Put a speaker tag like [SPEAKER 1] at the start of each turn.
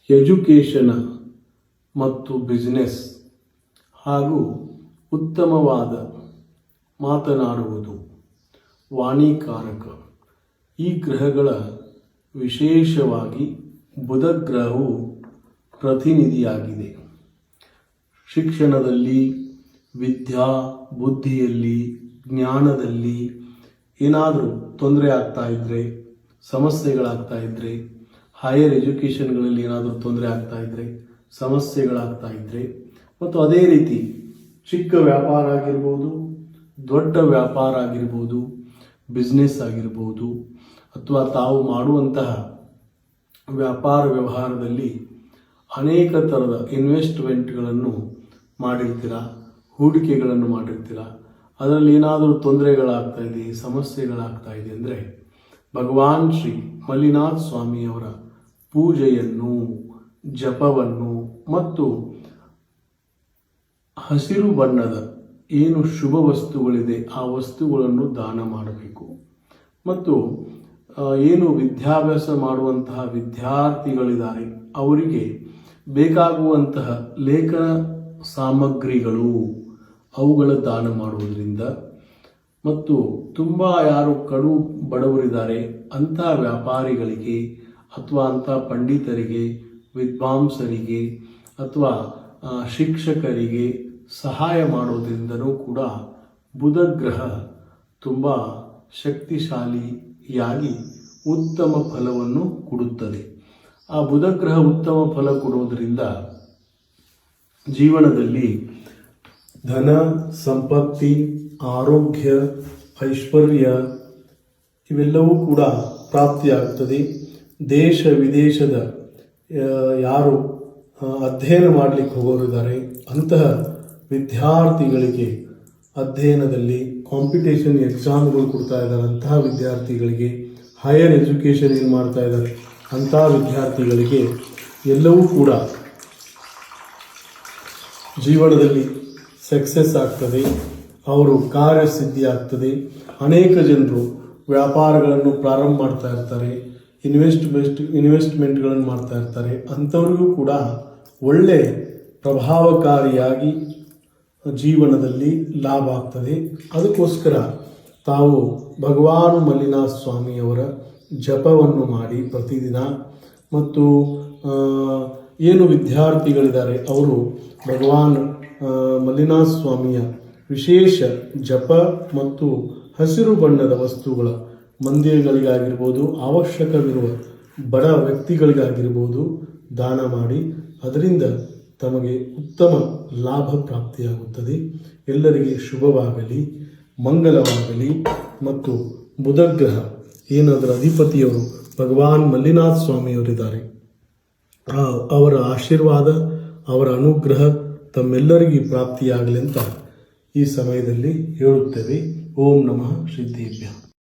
[SPEAKER 1] Education ಮತ್ತು business ಹಾಗೂ ಉತ್ತಮವಾದ ಮಾತನಾಡುವುದು ವಾಣಿಕಾರಕ. ಈ ಗ್ರಹಗಳ ವಿಶೇಷವಾಗಿ ಬುಧ ಗ್ರಹವು ಪ್ರತಿನಿಧಿಯಾಗಿದೆ. ಶಿಕ್ಷಣದಲ್ಲಿ, ವಿದ್ಯಾ ಬುದ್ಧಿಯಲ್ಲಿ, ಜ್ಞಾನದಲ್ಲಿ ಏನಾದರೂ ತೊಂದರೆ ಆಗ್ತಾ ಇದ್ದರೆ, ಸಮಸ್ಯೆಗಳಾಗ್ತಾ ಇದ್ದರೆ, ಹೈಯರ್ ಎಜುಕೇಷನ್ಗಳಲ್ಲಿ ಏನಾದರೂ ತೊಂದರೆ ಆಗ್ತಾ ಇದ್ದರೆ, ಸಮಸ್ಯೆಗಳಾಗ್ತಾ ಇದ್ದರೆ, ಮತ್ತು ಅದೇ ರೀತಿ ಚಿಕ್ಕ ವ್ಯಾಪಾರ ಆಗಿರ್ಬೋದು, ದೊಡ್ಡ ವ್ಯಾಪಾರ ಆಗಿರ್ಬೋದು, ಬಿಸ್ನೆಸ್ ಆಗಿರ್ಬೋದು, ಅಥವಾ ತಾವು ಮಾಡುವಂತಹ ವ್ಯಾಪಾರ ವ್ಯವಹಾರದಲ್ಲಿ ಅನೇಕ ಥರದ ಇನ್ವೆಸ್ಟ್ಮೆಂಟ್ಗಳನ್ನು ಮಾಡಿರ್ತೀರ, ಹೂಡಿಕೆಗಳನ್ನು ಮಾಡಿರ್ತೀರ. ಅದರಲ್ಲಿ ಏನಾದರೂ ತೊಂದರೆಗಳಾಗ್ತಾ ಇದೆ, ಸಮಸ್ಯೆಗಳಾಗ್ತಾ ಇದೆ ಅಂದರೆ ಭಗವಾನ್ ಶ್ರೀ ಮಲ್ಲಿನಾಥ ಸ್ವಾಮಿಯವರ ಪೂಜೆಯನ್ನು, ಜಪವನ್ನು ಮತ್ತು ಹಸಿರು ಬಣ್ಣದ ಏನು ಶುಭ ವಸ್ತುಗಳಿದೆ ಆ ವಸ್ತುಗಳನ್ನು ದಾನ ಮಾಡಬೇಕು. ಮತ್ತು ಏನು ವಿದ್ಯಾಭ್ಯಾಸ ಮಾಡುವಂತಹ ವಿದ್ಯಾರ್ಥಿಗಳಿದ್ದಾರೆ ಅವರಿಗೆ ಬೇಕಾಗುವಂತಹ ಲೇಖನ ಸಾಮಗ್ರಿಗಳು ಅವುಗಳ ದಾನ ಮಾಡುವುದರಿಂದ, ಮತ್ತು ತುಂಬ ಯಾರು ಕಡು ಬಡವರಿದ್ದಾರೆ ಅಂಥ ವ್ಯಾಪಾರಿಗಳಿಗೆ ಅಥವಾ ಅಂಥ ಪಂಡಿತರಿಗೆ, ವಿದ್ವಾಂಸರಿಗೆ ಅಥವಾ ಶಿಕ್ಷಕರಿಗೆ ಸಹಾಯ ಮಾಡೋದ್ರಿಂದನೂ ಕೂಡ ಬುಧ ಗ್ರಹ ತುಂಬ ಶಕ್ತಿಶಾಲಿಯಾಗಿ ಉತ್ತಮ ಫಲವನ್ನು ಕೊಡುತ್ತದೆ. ಆ ಬುಧ ಗ್ರಹ ಉತ್ತಮ ಫಲ ಕೊಡುವುದರಿಂದ ಜೀವನದಲ್ಲಿ ಧನ, ಸಂಪತ್ತಿ, ಆರೋಗ್ಯ, ಐಶ್ವರ್ಯ ಇವೆಲ್ಲವೂ ಕೂಡ ಪ್ರಾಪ್ತಿಯಾಗುತ್ತದೆ. ದೇಶ ವಿದೇಶದ ಯಾರು ಅಧ್ಯಯನ ಮಾಡಲಿಕ್ಕೆ ಹೋಗೋರಿದ್ದಾರೆ ಅಂತಹ ವಿದ್ಯಾರ್ಥಿಗಳಿಗೆ, ಅಧ್ಯಯನದಲ್ಲಿ ಕಾಂಪಿಟೇಷನ್ ಎಕ್ಸಾಮ್ಗಳು ಕೊಡ್ತಾ ಇದ್ದಾರೆ ಅಂತಹ ವಿದ್ಯಾರ್ಥಿಗಳಿಗೆ, ಹೈಯರ್ ಎಜುಕೇಷನ್ ಏನು ಮಾಡ್ತಾ ಇದ್ದಾರೆ ಅಂತಹ ವಿದ್ಯಾರ್ಥಿಗಳಿಗೆ ಎಲ್ಲವೂ ಕೂಡ ಜೀವನದಲ್ಲಿ ಸಕ್ಸಸ್ ಆಗ್ತದೆ. ಅವರು ಕಾರ್ಯಸಿದ್ಧಿ ಆಗ್ತದೆ. ಅನೇಕ ಜನರು ವ್ಯಾಪಾರಗಳನ್ನು ಪ್ರಾರಂಭ ಮಾಡ್ತಾ ಇರ್ತಾರೆ, ಇನ್ವೆಸ್ಟ್ಮೆಂಟ್ಗಳನ್ನು ಮಾಡ್ತಾ ಇರ್ತಾರೆ. ಅಂಥವ್ರಿಗೂ ಕೂಡ ಒಳ್ಳೆ ಪ್ರಭಾವಕಾರಿಯಾಗಿ ಜೀವನದಲ್ಲಿ ಲಾಭ ಆಗ್ತದೆ. ಅದಕ್ಕೋಸ್ಕರ ತಾವು ಭಗವಾನ್ ಮಲ್ಲಿನಾಥ ಸ್ವಾಮಿಯವರ ಜಪವನ್ನು ಮಾಡಿ ಪ್ರತಿದಿನ, ಮತ್ತು ಏನು ವಿದ್ಯಾರ್ಥಿಗಳಿದ್ದಾರೆ ಅವರು ಭಗವಾನ್ ಮಲ್ಲಿನಾಥ ಸ್ವಾಮಿಯ ವಿಶೇಷ ಜಪ ಮತ್ತು ಹಸಿರು ಬಣ್ಣದ ವಸ್ತುಗಳ ಮಂದಿರಗಳಿಗಾಗಿರ್ಬೋದು, ಅವಶ್ಯಕವಿರುವ ಬಡ ವ್ಯಕ್ತಿಗಳಿಗಾಗಿರ್ಬೋದು ದಾನ ಮಾಡಿ ಅದರಿಂದ ತಮಗೆ ಉತ್ತಮ ಲಾಭ ಪ್ರಾಪ್ತಿಯಾಗುತ್ತದೆ. ಎಲ್ಲರಿಗೆ ಶುಭವಾಗಲಿ, ಮಂಗಲವಾಗಲಿ. ಮತ್ತು ಬುಧಗ್ರಹ ಏನಾದರೂ ಅಧಿಪತಿಯವರು ಭಗವಾನ್ ಮಲ್ಲಿನಾಥ ಸ್ವಾಮಿಯವರಿದ್ದಾರೆ, ಅವರ ಆಶೀರ್ವಾದ, ಅವರ ಅನುಗ್ರಹ ತಮ್ಮೆಲ್ಲರಿಗೂ ಪ್ರಾಪ್ತಿಯಾಗಲಿ ಅಂತ ಈ ಸಮಯದಲ್ಲಿ ಹೇಳುತ್ತೇವೆ. ಓಂ ನಮಃ ಸಿದ್ಧೇಭ್ಯ.